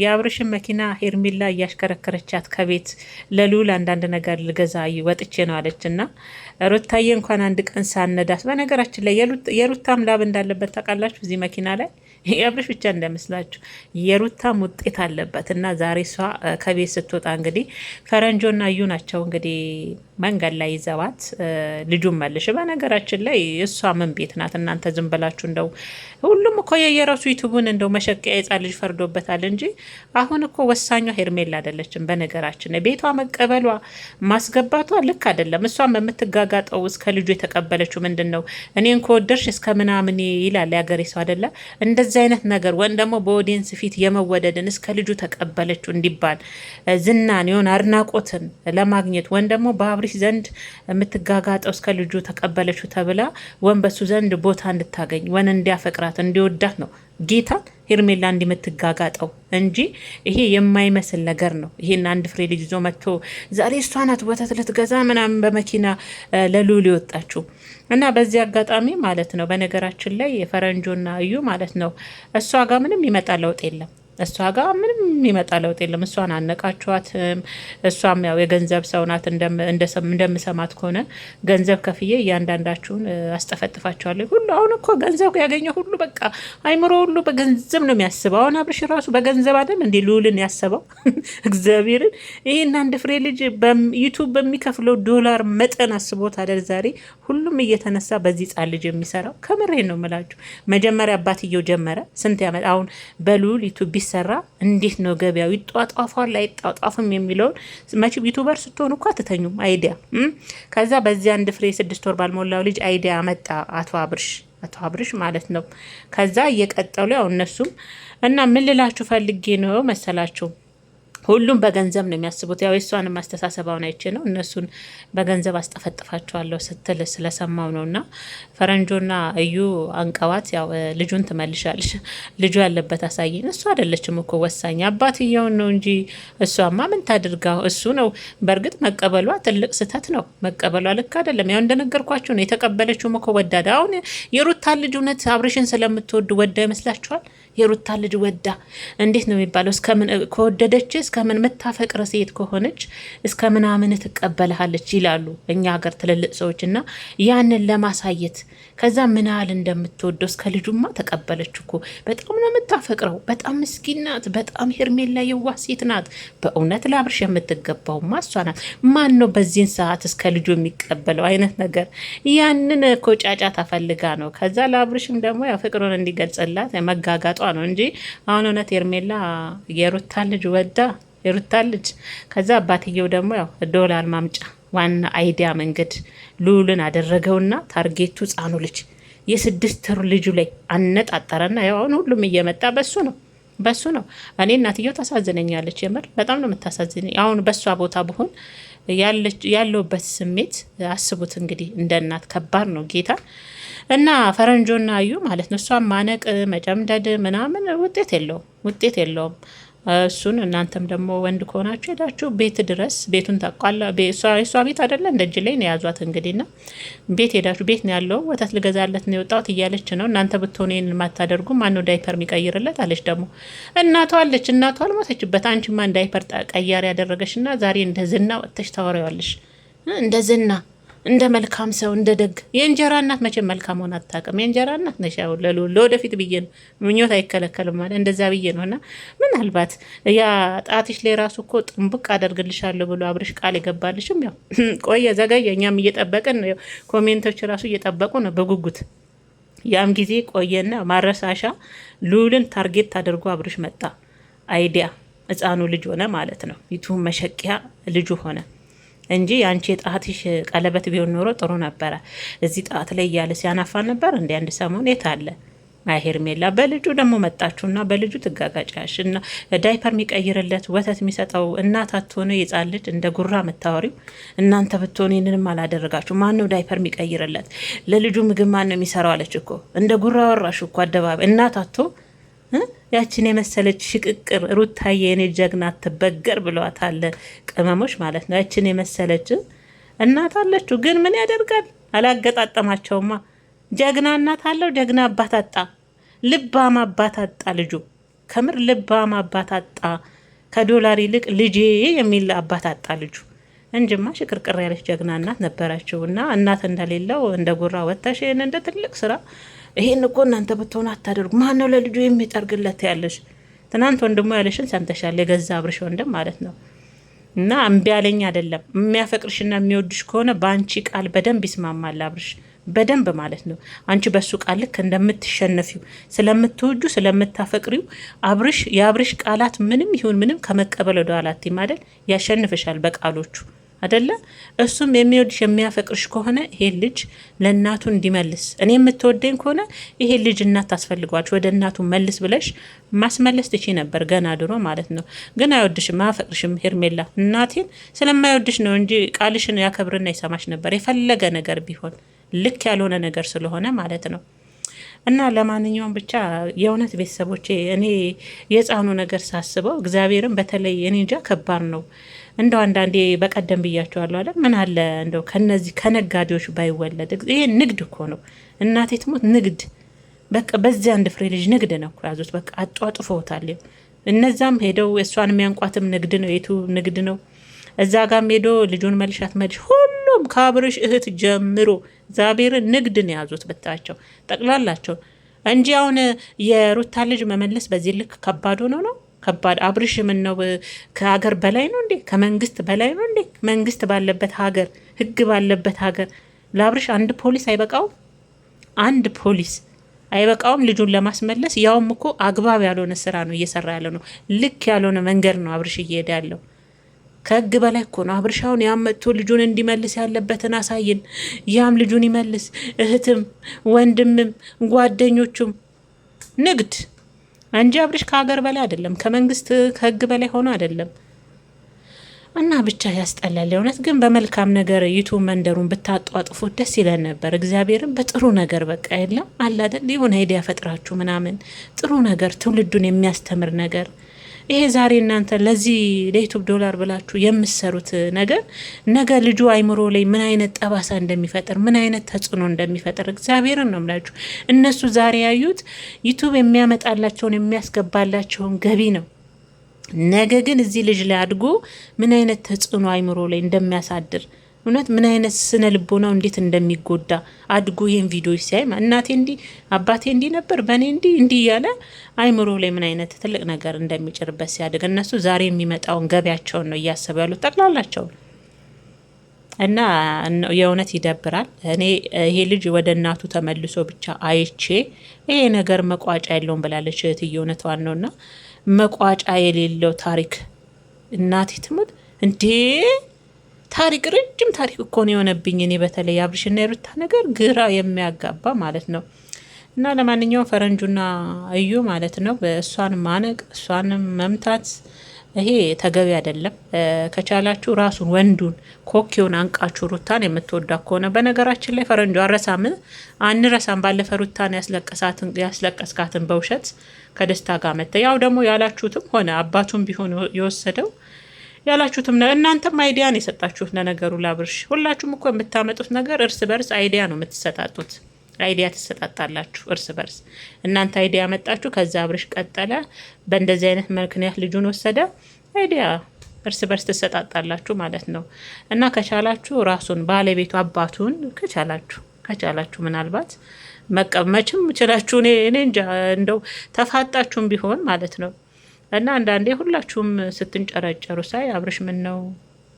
የአብርሽን መኪና ሄርሜላ እያሽከረከረቻት ከቤት ለልዑል አንዳንድ ነገር ልገዛ ወጥቼ ነው አለች እና ሩታዬ እንኳን አንድ ቀን ሳነዳት። በነገራችን ላይ የሩታም ላብ እንዳለበት ታውቃላችሁ እዚህ መኪና ላይ የአብርሽ ብቻ እንዳይመስላችሁ የሩታም ውጤት አለበት እና ዛሬ እሷ ከቤት ስትወጣ እንግዲህ ፈረንጆና እዩ ናቸው እንግዲህ መንገድ ላይ ይዘዋት ልጁን መልሽ። በነገራችን ላይ እሷ ምን ቤት ናት እናንተ ዝም ብላችሁ እንደው ሁሉም እኮ የየራሱ ዩቱቡን እንደው መሸቀያ የጻን ልጅ ፈርዶበታል እንጂ አሁን እኮ ወሳኟ ሄርሜላ አይደለችም። በነገራችን ቤቷ መቀበሏ ማስገባቷ ልክ አይደለም። እሷም የምትጋጋጠው እስከ ልጁ የተቀበለችው ምንድን ነው እኔን ከወደድሽ እስከ ምናምን ይላል ያገሬ ሰው አይደለ? እንደዚህ አይነት ነገር ወይም ደግሞ በኦዲየንስ ፊት የመወደድን እስከ ልጁ ተቀበለችው እንዲባል ዝናን የሆነ አድናቆትን ለማግኘት ወይም ደግሞ በአብርሽ ዘንድ የምትጋጋጠው እስከ ልጁ ተቀበለችው ተብላ ወን በሱ ዘንድ ቦታ እንድታገኝ ወን እንዲያፈቅራት እንዲወዳት ነው ጌታ ሄርሜላ እንዲምትጋጋጠው እንጂ ይሄ የማይመስል ነገር ነው። ይሄን አንድ ፍሬ ልጅ ይዞ መጥቶ ዛሬ እሷ ናት ወተት ልትገዛ ምናምን በመኪና ለልዑል የወጣችው እና በዚህ አጋጣሚ ማለት ነው በነገራችን ላይ የፈረንጆና እዩ ማለት ነው እሷ ጋር ምንም ይመጣ ለውጥ የለም። እሷ ጋር ምንም የሚመጣ ለውጥ የለም። እሷን አነቃችኋትም። እሷም ያው የገንዘብ ሰው ናት። እንደምሰማት ከሆነ ገንዘብ ከፍዬ እያንዳንዳችሁን አስጠፈጥፋቸዋለሁ ሁሉ። አሁን እኮ ገንዘብ ያገኘ ሁሉ በቃ አይምሮ ሁሉ በገንዘብ ነው የሚያስበው። አሁን አብርሽ ራሱ በገንዘብ አይደል እንዴ ልዑልን ያሰበው? እግዚአብሔርን ይህን አንድ ፍሬ ልጅ ዩቱብ በሚከፍለው ዶላር መጠን አስቦት አይደል ዛሬ ሁሉም እየተነሳ በዚህ ጻን ልጅ የሚሰራው። ከምሬ ነው የምላችሁ። መጀመሪያ አባትየው ጀመረ ስንት ያመጣ አሁን በልዑል ዩቱብ ሰራ እንዴት ነው ገበያው ይጧጧፋል አይጧጧፍም የሚለውን መቼም ዩቲዩበር ስትሆኑ እኮ አትተኙም። አይዲያ ከዛ በዚህ አንድ ፍሬ 6 ወር ባልሞላው ልጅ አይዲያ መጣ አቶ አብርሽ ማለት ነው። ከዛ እየቀጠሉ ያው እነሱም እና ምን ልላችሁ ፈልጌ ነው መሰላችሁ ሁሉም በገንዘብ ነው የሚያስቡት። ያው የሷንም አስተሳሰባውን አይቼ ነው እነሱን በገንዘብ አስጠፈጥፋቸዋለሁ ስትል ስለሰማው ነው። እና ፈረንጆና እዩ አንቀዋት ያው ልጁን ትመልሻለሽ፣ ልጁ ያለበት አሳይን። እሱ አይደለችም እኮ ወሳኝ አባትየውን ነው እንጂ እሷማ ምን ታድርጋ። እሱ ነው በእርግጥ መቀበሏ ትልቅ ስህተት ነው። መቀበሏ ልክ አይደለም። ያው እንደነገርኳችሁ ነው የተቀበለችውም እኮ ወዳዳ። አሁን የሩታን ልጅ እውነት አብርሽን ስለምትወዱ ወዳ ይመስላችኋል? የሩታን ልጅ ወዳ እንዴት ነው የሚባለው? እስከምን ከወደደች እስከምን የምታፈቅር ሴት ከሆነች እስከ ምናምን ትቀበልሃለች ይላሉ እኛ ሀገር ትልልቅ ሰዎች። እና ያንን ለማሳየት ከዛ ምን ያህል እንደምትወደው እስከ ልጁማ ተቀበለች እኮ። በጣም ነው የምታፈቅረው። በጣም ምስኪን ናት። በጣም ሄርሜላ የዋህ ሴት ናት። በእውነት ለአብርሽ የምትገባውማ እሷ ናት። ማን ነው በዚህን ሰዓት እስከ ልጁ የሚቀበለው አይነት ነገር? ያንን እኮ ጫጫታ ፈልጋ ነው። ከዛ ለአብርሽም ደግሞ ያው ፍቅሩን እንዲገልጽላት መጋጋጧ ነው እንጂ አሁን እውነት ሄርሜላ የሩታ ልጅ ወዳ የሩታ ልጅ ከዛ አባትየው ደግሞ ያው ዶላር ማምጫ ዋና አይዲያ መንገድ ልዑልን አደረገውና ታርጌቱ ጻኑ ልጅ የ6 ወር ልጁ ላይ አነጣጠረና ያው አሁን ሁሉም እየመጣ በሱ ነው። እኔ እናትየው ታሳዝነኛለች። የምር በጣም ነው የምታሳዝነኝ። አሁን በሷ ቦታ ብሆን ያለውበት ስሜት አስቡት እንግዲህ እንደ እናት ከባድ ነው ጌታ እና ፈረንጆና እዩ ማለት ነው እሷን ማነቅ መጨምደድ ምናምን ውጤት የለውም። እሱን እናንተም ደግሞ ወንድ ከሆናችሁ ሄዳችሁ ቤት ድረስ ቤቱን ታቋላ። እሷ ቤት አይደለ እንደ እጅ ላይ ነው የያዟት እንግዲህ ና ቤት ሄዳችሁ ቤት ነው ያለው ወተት ልገዛለት ነው የወጣሁት እያለች ነው። እናንተ ብትሆኑ ይህን ማታደርጉ ማነው ዳይፐር የሚቀይርለት አለች። ደግሞ እናቷ አለች። እናቷ አልሞተችበት። አንቺማ ዳይፐር ቀያሪ ያደረገች ና ዛሬ እንደ ዝና ወጥተሽ ታወሪዋለሽ። እንደ ዝና እንደ መልካም ሰው እንደ ደግ የእንጀራ እናት መቼም መልካም ሆና አታውቅም። የእንጀራ እናት ነሽ። ያው ለወደፊት ብዬ ነው ምኞት አይከለከልም ማለት እንደዛ ብዬ ነው። እና ምናልባት ያ ጣትሽ ላይ ራሱ እኮ ጥንብቅ አደርግልሻለሁ ብሎ አብርሽ ቃል የገባልሽም ያው ቆየ ዘገየ። እኛም እየጠበቅን ነው። ኮሜንቶች ራሱ እየጠበቁ ነው በጉጉት። ያም ጊዜ ቆየና ማረሳሻ ልዑልን ታርጌት አድርጎ አብርሽ መጣ። አይዲያ ህፃኑ ልጅ ሆነ ማለት ነው። ዩቱብ መሸቂያ ልጁ ሆነ እንጂ አንቺ ጣትሽ ቀለበት ቢሆን ኖሮ ጥሩ ነበረ። እዚህ ጣት ላይ እያለ ሲያናፋ ነበር እንደ አንድ ሰሞን የት አለ ሄርሜላ። በልጁ ደግሞ መጣችሁና በልጁ ትጋጋጫሽ እና ዳይፐር የሚቀይርለት ወተት የሚሰጠው እናት አትሆነ የጻን ልጅ እንደ ጉራ የምታወሪው እናንተ ብትሆኑ ይህንንም አላደረጋችሁ። ማን ነው ዳይፐር የሚቀይርለት? ለልጁ ምግብ ማን ነው የሚሰራው አለች እኮ። እንደ ጉራ ወራሽ እኮ አደባባይ እናት አቶ ያችን የመሰለች ሽቅቅር ሩታዬ የኔ ጀግና አትበገር ብለዋታል ቅመሞች ማለት ነው። ያችን የመሰለች እናት አለችው። ግን ምን ያደርጋል አላገጣጠማቸውማ። ጀግና እናት አለው፣ ጀግና አባት አጣ፣ ልባም አባት አጣ ልጁ። ከምር ልባም አባት አጣ። ከዶላር ይልቅ ልጄ የሚል አባት አጣ ልጁ። እንጅማ ሽቅርቅር ያለች ጀግና እናት ነበረችው። እና እናት እንደሌለው እንደ ጉራ ወጥተሽ ይህን እንደ ትልቅ ስራ ይሄን እኮ እናንተ ብትሆኑ አታደርጉ። ማን ነው ለልጁ የሚጠርግለት ያለሽ? ትናንት ወንድሞ ያለሽን ሰምተሻል። የገዛ አብርሽ ወንድም ማለት ነው። እና እምቢ ያለኝ አይደለም። የሚያፈቅርሽና የሚወድሽ ከሆነ በአንቺ ቃል በደንብ ይስማማል አብርሽ፣ በደንብ ማለት ነው። አንቺ በሱ ቃል ልክ እንደምትሸነፊው ስለምትወጁ ስለምታፈቅሪው አብርሽ የአብርሽ ቃላት ምንም ይሁን ምንም ከመቀበል ወደ ኋላ አትይም አይደል? ያሸንፍሻል በቃሎቹ አደለ? እሱም የሚወድሽ የሚያፈቅርሽ ከሆነ ይሄ ልጅ ለእናቱ እንዲመልስ፣ እኔ የምትወደኝ ከሆነ ይሄ ልጅ እናት ታስፈልጓችሁ ወደ እናቱ መልስ ብለሽ ማስመለስ ትቺ ነበር ገና ድሮ ማለት ነው። ግን አይወድሽም፣ አያፈቅርሽም። ሄርሜላ እናቴን ስለማይወድሽ ነው እንጂ ቃልሽን ያከብርና ይሰማሽ ነበር የፈለገ ነገር ቢሆን፣ ልክ ያልሆነ ነገር ስለሆነ ማለት ነው። እና ለማንኛውም ብቻ የእውነት ቤተሰቦቼ እኔ የህፃኑ ነገር ሳስበው እግዚአብሔርን በተለይ እኔ እንጃ ከባድ ነው። እንደው አንዳንዴ በቀደም ብያቸዋለሁ አለ ምን አለ እንደው ከነዚህ ከነጋዴዎች ባይወለድ። ይሄ ንግድ እኮ ነው እናቴ ትሞት ንግድ። በቃ በዚያ አንድ ፍሬ ልጅ ንግድ ነው እኮ ያዙት። በቃ አጧጥፈውታል። እነዛም ሄደው እሷን የሚያንቋትም ንግድ ነው፣ የቱ ንግድ ነው። እዛ ጋም ሄዶ ልጁን መልሻት መልሽ፣ ሁሉም ከአብርሽ እህት ጀምሮ እግዚአብሔርን ንግድ ነው ያዙት ብታቸው ጠቅላላቸው እንጂ አሁን የሩታ ልጅ መመለስ በዚህ ልክ ከባድ ሆኖ ነው ከባድ። አብርሽ ምን ነው ከሀገር በላይ ነው እንዴ? ከመንግስት በላይ ነው እንዴ? መንግስት ባለበት ሀገር፣ ህግ ባለበት ሀገር ለአብርሽ አንድ ፖሊስ አይበቃውም? አንድ ፖሊስ አይበቃውም ልጁን ለማስመለስ? ያውም እኮ አግባብ ያልሆነ ስራ ነው እየሰራ ያለ ነው። ልክ ያልሆነ መንገድ ነው አብርሽ እየሄደ ያለው። ከህግ በላይ እኮ ነው። አብርሻውን ያመጥቶ ልጁን እንዲመልስ ያለበትን አሳይን። ያም ልጁን ይመልስ። እህትም ወንድምም ጓደኞቹም ንግድ እንጂ አብርሽ ከሀገር በላይ አይደለም፣ ከመንግስት ከህግ በላይ ሆኖ አይደለም። እና ብቻ ያስጠላል የእውነት። ግን በመልካም ነገር ዩቱብ መንደሩን ብታጧጥፉት ደስ ይለን ነበር። እግዚአብሔርን በጥሩ ነገር በቃ የለም አለ አይደል የሆነ አይዲያ ፈጥራችሁ ምናምን ጥሩ ነገር ትውልዱን የሚያስተምር ነገር። ይሄ ዛሬ እናንተ ለዚህ ለዩቱብ ዶላር ብላችሁ የምትሰሩት ነገር ነገ ልጁ አይምሮ ላይ ምን አይነት ጠባሳ እንደሚፈጥር ምን አይነት ተጽዕኖ እንደሚፈጥር እግዚአብሔርን ነው የምላችሁ። እነሱ ዛሬ ያዩት ዩቱብ የሚያመጣላቸውን የሚያስገባላቸውን ገቢ ነው። ነገ ግን እዚህ ልጅ ላይ አድጎ ምን አይነት ተጽዕኖ አይምሮ ላይ እንደሚያሳድር እውነት ምን አይነት ስነ ልቦናው እንዴት እንደሚጎዳ አድጎ ይህን ቪዲዮ ሲያይ እናቴ እንዲህ አባቴ እንዲህ ነበር በእኔ እንዲህ እያለ አይምሮ ላይ ምን አይነት ትልቅ ነገር እንደሚጭርበት ሲያድግ፣ እነሱ ዛሬ የሚመጣውን ገቢያቸውን ነው እያሰቡ ያሉት ጠቅላላቸውን። እና የእውነት ይደብራል። እኔ ይሄ ልጅ ወደ እናቱ ተመልሶ ብቻ አይቼ ይሄ ነገር መቋጫ የለውም ብላለች እህትዬ። እውነቷን ነውና መቋጫ የሌለው ታሪክ እናቴ ትሙት እንዴ! ታሪክ ረጅም ታሪክ እኮ ነው የሆነብኝ እኔ በተለይ አብርሽና የሩታ ነገር ግራ የሚያጋባ ማለት ነው። እና ለማንኛውም ፈረንጁና እዩ ማለት ነው እሷን ማነቅ እሷንም መምታት ይሄ ተገቢ አይደለም። ከቻላችሁ ራሱን ወንዱን ኮኪውን አንቃችሁ ሩታን የምትወዳ ከሆነ በነገራችን ላይ ፈረንጁ አንረሳም። ባለፈ ሩታን ያስለቀስካትን በውሸት ከደስታ ጋር መተ ያው ደግሞ ያላችሁትም ሆነ አባቱም ቢሆን የወሰደው ያላችሁትም እናንተም አይዲያን የሰጣችሁት ለነገሩ ላብርሽ። ሁላችሁም እኮ የምታመጡት ነገር እርስ በርስ አይዲያ ነው የምትሰጣጡት። አይዲያ ትሰጣጣላችሁ እርስ በርስ። እናንተ አይዲያ መጣችሁ፣ ከዛ አብርሽ ቀጠለ፣ በእንደዚህ አይነት ምክንያት ልጁን ወሰደ። አይዲያ እርስ በርስ ትሰጣጣላችሁ ማለት ነው። እና ከቻላችሁ ራሱን ባለቤቱ አባቱን ከቻላችሁ ምናልባት መቀመችም ችላችሁ እኔ እንጃ እንደው ተፋጣችሁም ቢሆን ማለት ነው። እና አንዳንዴ ሁላችሁም ስትንጨረጨሩ ሳይ አብርሽ ምን ነው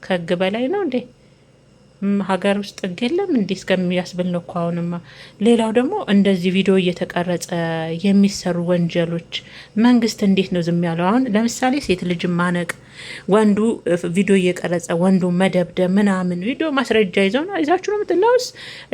ከህግ በላይ ነው እንዴ? ሀገር ውስጥ ህግ የለም እንዲህ እስከሚያስብል ነው እኮ አሁንማ። ሌላው ደግሞ እንደዚህ ቪዲዮ እየተቀረጸ የሚሰሩ ወንጀሎች መንግስት እንዴት ነው ዝም ያለው? አሁን ለምሳሌ ሴት ልጅ ማነቅ፣ ወንዱ ቪዲዮ እየቀረጸ ወንዱ መደብደብ ምናምን ቪዲዮ ማስረጃ ይዛችሁ ነው ምትለውስ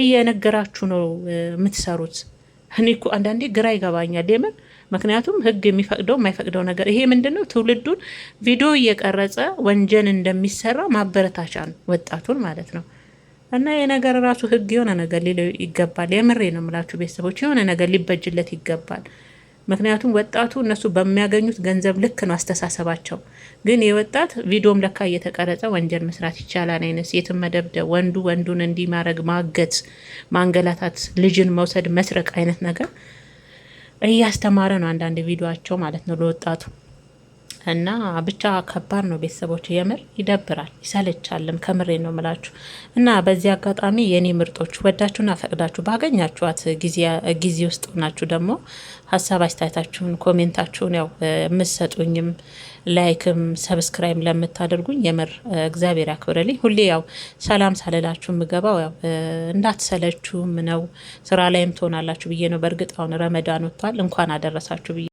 እየነገራችሁ ነው የምትሰሩት። እኔ እኮ አንዳንዴ ግራ ይገባኛል የምን ምክንያቱም ህግ የሚፈቅደው የማይፈቅደው ነገር ይሄ ምንድነው? ትውልዱን ቪዲዮ እየቀረጸ ወንጀል እንደሚሰራ ማበረታቻ ነው ወጣቱን ማለት ነው። እና የነገር ራሱ ህግ የሆነ ነገር ሊለው ይገባል። የምሬ ነው የምላችሁ ቤተሰቦች፣ የሆነ ነገር ሊበጅለት ይገባል። ምክንያቱም ወጣቱ እነሱ በሚያገኙት ገንዘብ ልክ ነው አስተሳሰባቸው። ግን የወጣት ቪዲዮም ለካ እየተቀረጸ ወንጀል መስራት ይቻላል አይነት ሴትን መደብደብ፣ ወንዱን እንዲህ ማድረግ፣ ማገት፣ ማንገላታት፣ ልጅን መውሰድ፣ መስረቅ አይነት ነገር እያስተማረ ነው አንዳንድ ቪዲዮቸው ማለት ነው ለወጣቱ እና ብቻ ከባድ ነው ቤተሰቦች፣ የምር ይደብራል፣ ይሰለቻልም። ከምሬ ነው ምላችሁ። እና በዚህ አጋጣሚ የኔ ምርጦች ወዳችሁና ፈቅዳችሁ ባገኛችኋት ጊዜ ውስጥ ናችሁ ደግሞ ሀሳብ አስተያየታችሁን ኮሜንታችሁን ያው የምትሰጡኝም ላይክም ሰብስክራይብ ለምታደርጉኝ የምር እግዚአብሔር ያክብረልኝ። ሁሌ ያው ሰላም ሳልላችሁ የምገባው ያው እንዳትሰለችሁም ነው፣ ስራ ላይም ትሆናላችሁ ብዬ ነው። በእርግጥ አሁን ረመዳን ወጥቷል፣ እንኳን አደረሳችሁ ብዬ